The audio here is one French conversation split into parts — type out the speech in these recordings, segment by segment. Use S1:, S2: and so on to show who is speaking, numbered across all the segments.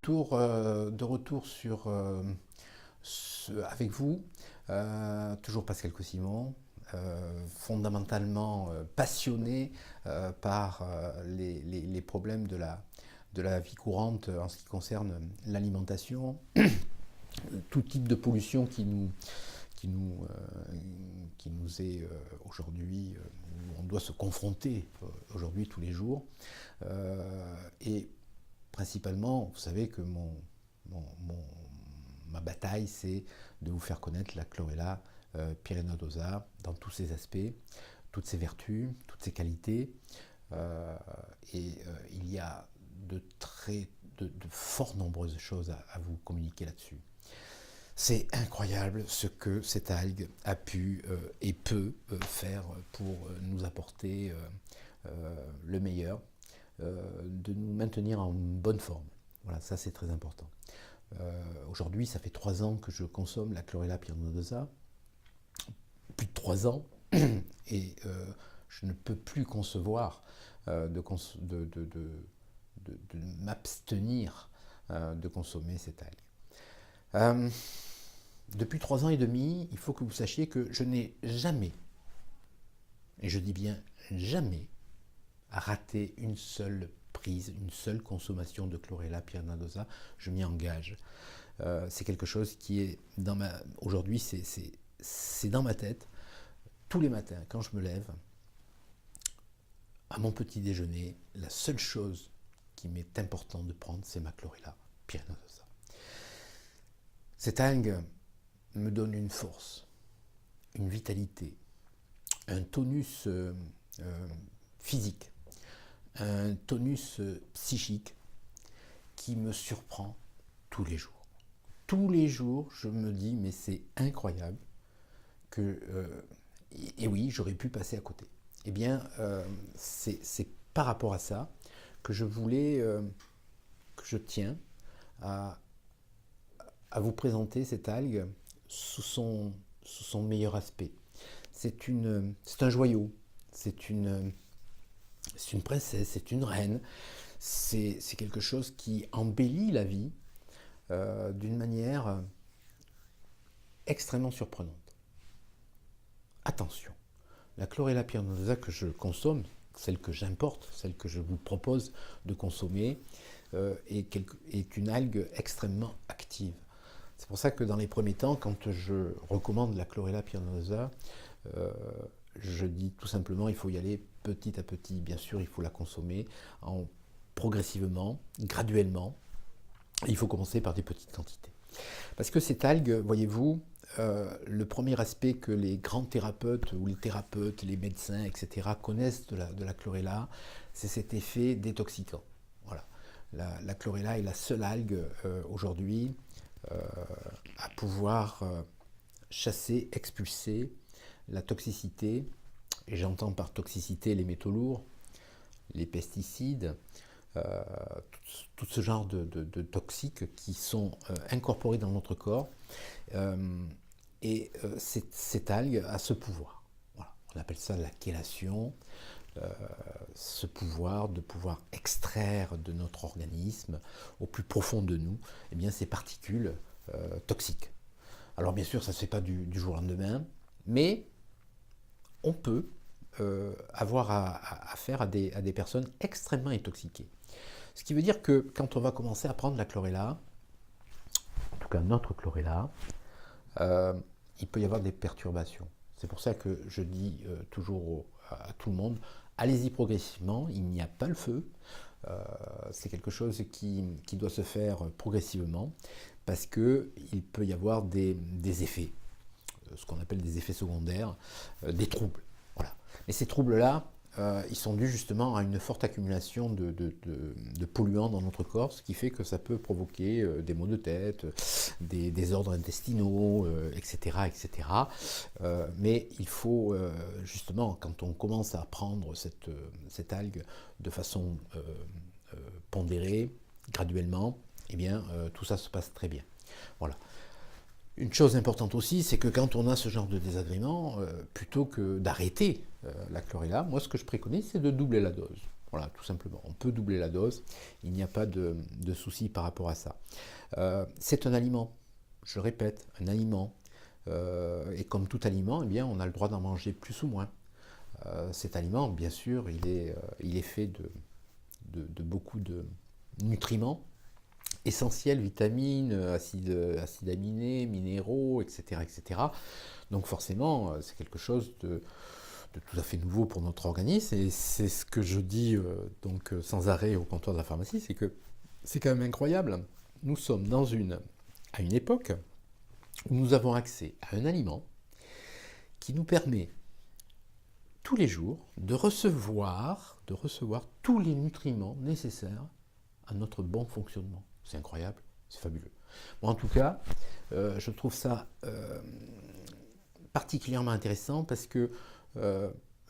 S1: De retour avec vous, toujours Pascal Cossimon, fondamentalement passionné par les problèmes de la vie courante en ce qui concerne l'alimentation, tout type de pollution qui nous est aujourd'hui, on doit se confronter aujourd'hui tous les jours. Et principalement, vous savez que ma bataille, c'est de vous faire connaître la chlorella pyrénodosa dans tous ses aspects, toutes ses vertus, toutes ses qualités. Il y a de fort nombreuses choses à vous communiquer là-dessus. C'est incroyable ce que cette algue a pu et peut faire pour nous apporter le meilleur, de nous maintenir en bonne forme. Voilà, ça c'est très important. Aujourd'hui, ça fait 3 ans que je consomme la chlorella pyrénodosa, plus de 3 ans, et je ne peux plus concevoir de m'abstenir de consommer cette algue. Depuis 3 ans et demi, il faut que vous sachiez que je n'ai jamais, et je dis bien jamais, raté une seule prise, une seule consommation de chlorella pyrénodosa. Je m'y engage. C'est quelque chose qui est aujourd'hui, c'est dans ma tête. Tous les matins, quand je me lève, à mon petit déjeuner, la seule chose qui m'est important de prendre, c'est ma chlorella pyrénodosa. Cette algue me donne une force, une vitalité, un tonus physique, un tonus psychique qui me surprend tous les jours. Tous les jours, je me dis, mais c'est incroyable que... et oui, j'aurais pu passer à côté. Eh bien, c'est par rapport à ça que je voulais, que je tiens à vous présenter cette algue sous son meilleur aspect. C'est un joyau, c'est une princesse, c'est une reine, c'est quelque chose qui embellit la vie d'une manière extrêmement surprenante. Attention, la chlorella pyrénodosa que je consomme, celle que j'importe, celle que je vous propose de consommer, est une algue extrêmement active. C'est pour ça que dans les premiers temps, quand je recommande la chlorella pyrénodosa, je dis tout simplement il faut y aller petit à petit. Bien sûr, il faut la consommer progressivement, graduellement. Il faut commencer par des petites quantités. Parce que cette algue, voyez-vous, le premier aspect que les grands thérapeutes ou les thérapeutes, les médecins, etc. connaissent de la chlorella, c'est cet effet détoxicant. Voilà. La chlorella est la seule algue aujourd'hui à pouvoir chasser, expulser la toxicité, et j'entends par toxicité les métaux lourds, les pesticides, tout ce genre de toxiques qui sont incorporés dans notre corps, cette algue a ce pouvoir. Voilà. On appelle ça la chélation, ce pouvoir de pouvoir extraire de notre organisme, au plus profond de nous, eh bien, ces particules toxiques. Alors bien sûr, ça ne se fait pas du jour au lendemain, mais on peut avoir affaire à des personnes extrêmement intoxiquées. Ce qui veut dire que quand on va commencer à prendre la chlorella, en tout cas notre chlorella, il peut y avoir des perturbations. C'est pour ça que je dis toujours à tout le monde, allez-y progressivement, il n'y a pas le feu, c'est quelque chose qui doit se faire progressivement, parce qu'il peut y avoir des effets, ce qu'on appelle des effets secondaires, des troubles. Voilà. Mais ces troubles-là, ils sont dus justement à une forte accumulation de polluants dans notre corps, ce qui fait que ça peut provoquer des maux de tête, des désordres intestinaux, etc. etc. Mais il faut justement, quand on commence à prendre cette algue de façon pondérée, graduellement, eh bien, tout ça se passe très bien. Voilà. Une chose importante aussi, c'est que quand on a ce genre de désagrément, plutôt que d'arrêter la chlorella, moi ce que je préconise, c'est de doubler la dose. Voilà, tout simplement. On peut doubler la dose, il n'y a pas de souci par rapport à ça. C'est un aliment, je le répète, un aliment. Et comme tout aliment, eh bien, on a le droit d'en manger plus ou moins. Cet aliment, bien sûr, il est fait de beaucoup de nutriments essentiels, vitamines, acides aminés, minéraux, etc., etc. Donc forcément, c'est quelque chose de tout à fait nouveau pour notre organisme, et c'est ce que je dis donc sans arrêt au comptoir de la pharmacie, c'est que c'est quand même incroyable. Nous sommes à une époque où nous avons accès à un aliment qui nous permet tous les jours de recevoir tous les nutriments nécessaires à notre bon fonctionnement. C'est incroyable, c'est fabuleux. Bon, en tout cas, je trouve ça particulièrement intéressant parce que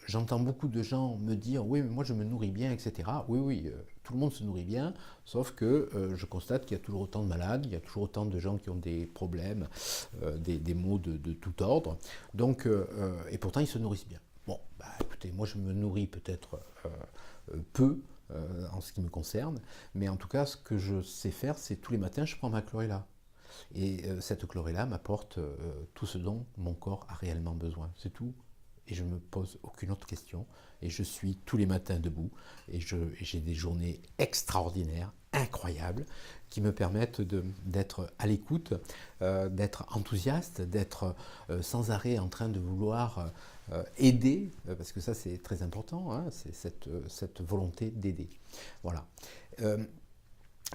S1: j'entends beaucoup de gens me dire « oui, mais moi je me nourris bien, etc. » Oui, oui, tout le monde se nourrit bien, sauf que je constate qu'il y a toujours autant de malades, il y a toujours autant de gens qui ont des problèmes, des maux de tout ordre, donc, et pourtant ils se nourrissent bien. Bon, bah, écoutez, moi je me nourris peut-être peu en ce qui me concerne, mais en tout cas ce que je sais faire, c'est tous les matins je prends ma chlorella. Et cette chlorella m'apporte tout ce dont mon corps a réellement besoin, c'est tout. Et je ne me pose aucune autre question. Et je suis tous les matins debout. Et j'ai des journées extraordinaires, incroyables, qui me permettent d'être à l'écoute, d'être enthousiaste, d'être sans arrêt en train de vouloir aider, parce que ça c'est très important, hein, c'est cette volonté d'aider. Voilà.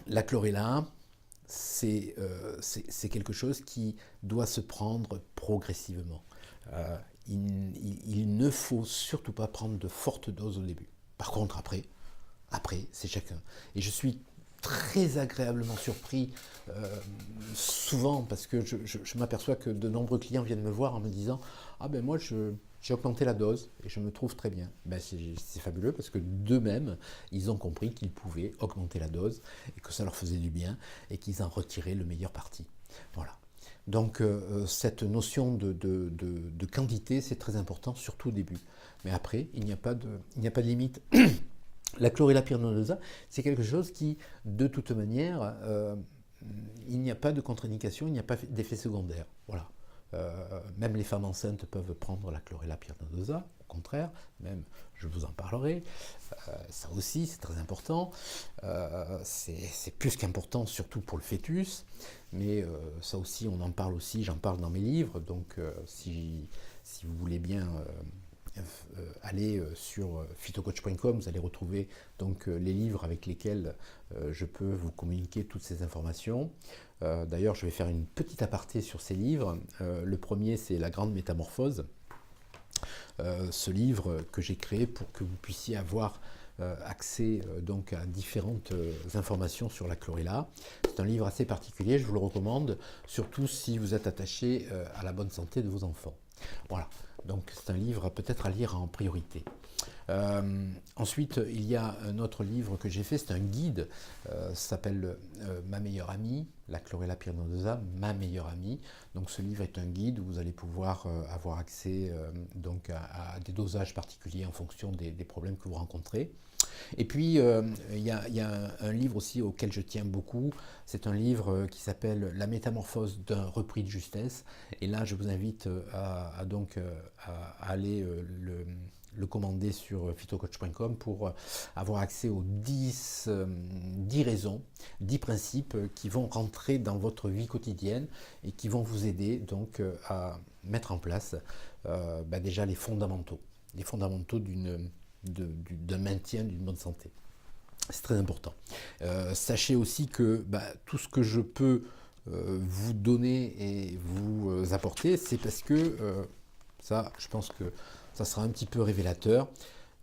S1: La chlorella, c'est quelque chose qui doit se prendre progressivement. Il ne faut surtout pas prendre de fortes doses au début. Par contre, après c'est chacun. Et je suis très agréablement surpris, souvent, parce que je m'aperçois que de nombreux clients viennent me voir en me disant « Ah ben moi, j'ai augmenté la dose et je me trouve très bien. » Ben c'est fabuleux parce que d'eux-mêmes, ils ont compris qu'ils pouvaient augmenter la dose et que ça leur faisait du bien et qu'ils en retiraient le meilleur parti. Voilà. Donc cette notion de quantité, c'est très important, surtout au début. Mais après, il n'y a pas de limite. La chlorella pyrnodosa, c'est quelque chose qui, de toute manière, il n'y a pas de contre-indication, il n'y a pas d'effet secondaire. Voilà. Même les femmes enceintes peuvent prendre la chlorella pyrnodosa, au contraire, même je vous en parlerai. Ça aussi, c'est très important. C'est plus qu'important, surtout pour le fœtus. Mais ça aussi, on en parle aussi, j'en parle dans mes livres. Donc, si vous voulez bien aller sur phytocoach.com, vous allez retrouver donc les livres avec lesquels je peux vous communiquer toutes ces informations. D'ailleurs, je vais faire une petite aparté sur ces livres. Le premier, c'est La Grande Métamorphose. Ce livre que j'ai créé pour que vous puissiez avoir accès donc à différentes informations sur la chlorella. C'est un livre assez particulier, je vous le recommande, surtout si vous êtes attaché à la bonne santé de vos enfants. Voilà, donc c'est un livre peut-être à lire en priorité. Ensuite, il y a un autre livre que j'ai fait, c'est un guide, ça s'appelle Ma meilleure amie, la chlorella pyrnodosa, ma meilleure amie. Donc ce livre est un guide où vous allez pouvoir avoir accès donc à des dosages particuliers en fonction des problèmes que vous rencontrez. Et puis, il y a un livre aussi auquel je tiens beaucoup, c'est un livre qui s'appelle La métamorphose d'un repris de justesse. Et là, je vous invite à aller le commander sur phytocoach.com pour avoir accès aux 10 raisons, 10 principes qui vont rentrer dans votre vie quotidienne et qui vont vous aider donc à mettre en place déjà les fondamentaux d'un maintien d'une bonne santé. C'est très important. Sachez aussi que tout ce que je peux vous donner et vous apporter, c'est parce que ça, je pense que ça sera un petit peu révélateur.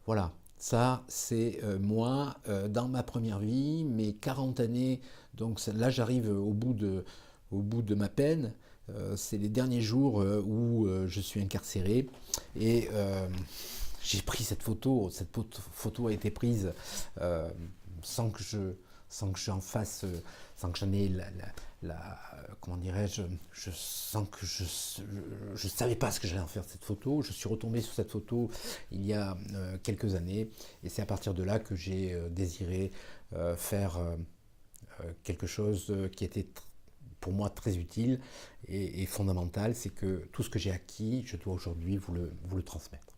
S1: Voilà, ça c'est moi dans ma première vie, mes 40 années, donc là j'arrive au bout de ma peine. C'est les derniers jours où je suis incarcéré et j'ai pris cette photo. Cette photo a été prise sans sans que j'en fasse, sans que j'en ai comment dirais-je, sans que je savais pas ce que j'allais en faire de cette photo. Je suis retombé sur cette photo il y a quelques années, et c'est à partir de là que j'ai désiré faire quelque chose qui était pour moi très utile et fondamental, c'est que tout ce que j'ai acquis, je dois aujourd'hui vous le transmettre.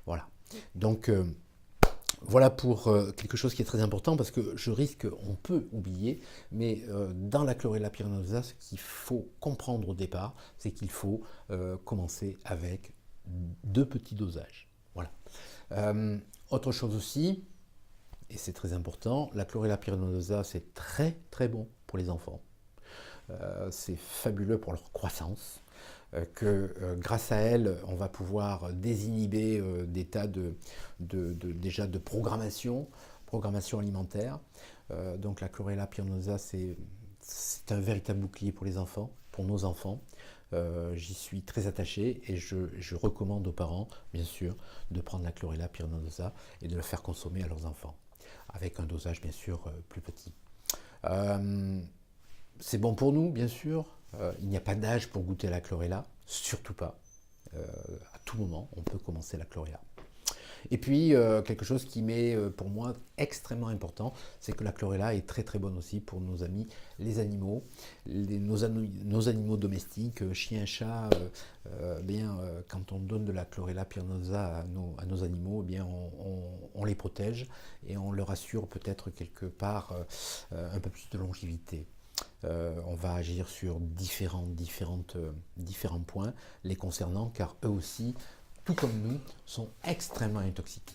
S1: Voilà. Donc voilà pour quelque chose qui est très important, parce que je risque, on peut oublier, mais dans la chlorella pyrenosa, ce qu'il faut comprendre au départ, c'est qu'il faut commencer avec 2 petits dosages. Voilà. Autre chose aussi, et c'est très important, la chlorella pyrenosa, c'est très très bon pour les enfants. C'est fabuleux pour leur croissance, que grâce à elle, on va pouvoir désinhiber des tas déjà de programmation alimentaire. Donc la chlorella pyrenosa, c'est un véritable bouclier pour les enfants, pour nos enfants. J'y suis très attaché, et je recommande aux parents, bien sûr, de prendre la chlorella pyrenosa et de la faire consommer à leurs enfants, avec un dosage bien sûr plus petit. C'est bon pour nous, bien sûr. Il n'y a pas d'âge pour goûter à la chlorella, surtout pas. À tout moment, on peut commencer la chlorella. Et puis, quelque chose qui m'est pour moi extrêmement important, c'est que la chlorella est très très bonne aussi pour nos amis, les animaux, nos animaux domestiques, chiens, chats. Quand on donne de la chlorella pyrenosa à nos animaux, eh bien, on les protège et on leur assure peut-être quelque part un peu plus de longévité. On va agir sur différents points les concernant, car eux aussi, tout comme nous, sont extrêmement intoxiqués.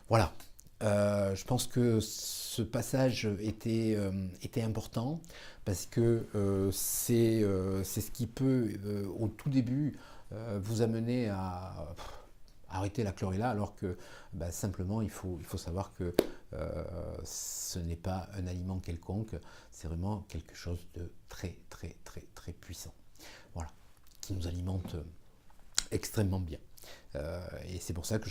S1: Voilà, je pense que ce passage était important, parce que c'est ce qui peut, au tout début, vous amener à arrêter la chlorella, alors que simplement il faut savoir que ce n'est pas un aliment quelconque, c'est vraiment quelque chose de très très très très puissant, voilà, qui nous alimente extrêmement bien. Et c'est pour ça que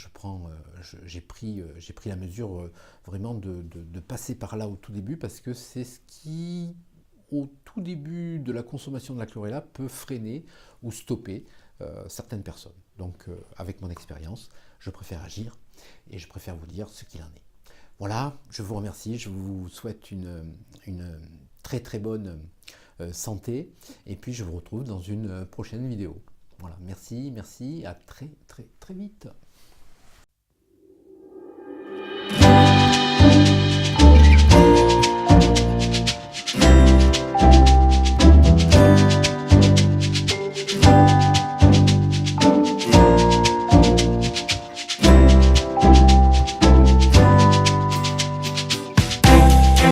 S1: j'ai pris la mesure vraiment de passer par là au tout début, parce que c'est ce qui, au tout début de la consommation de la chlorella, peut freiner ou stopper certaines personnes. Donc avec mon expérience, je préfère agir et je préfère vous dire ce qu'il en est. Voilà, je vous remercie, je vous souhaite une très très bonne santé, et puis je vous retrouve dans une prochaine vidéo. Voilà, merci, à très très très vite.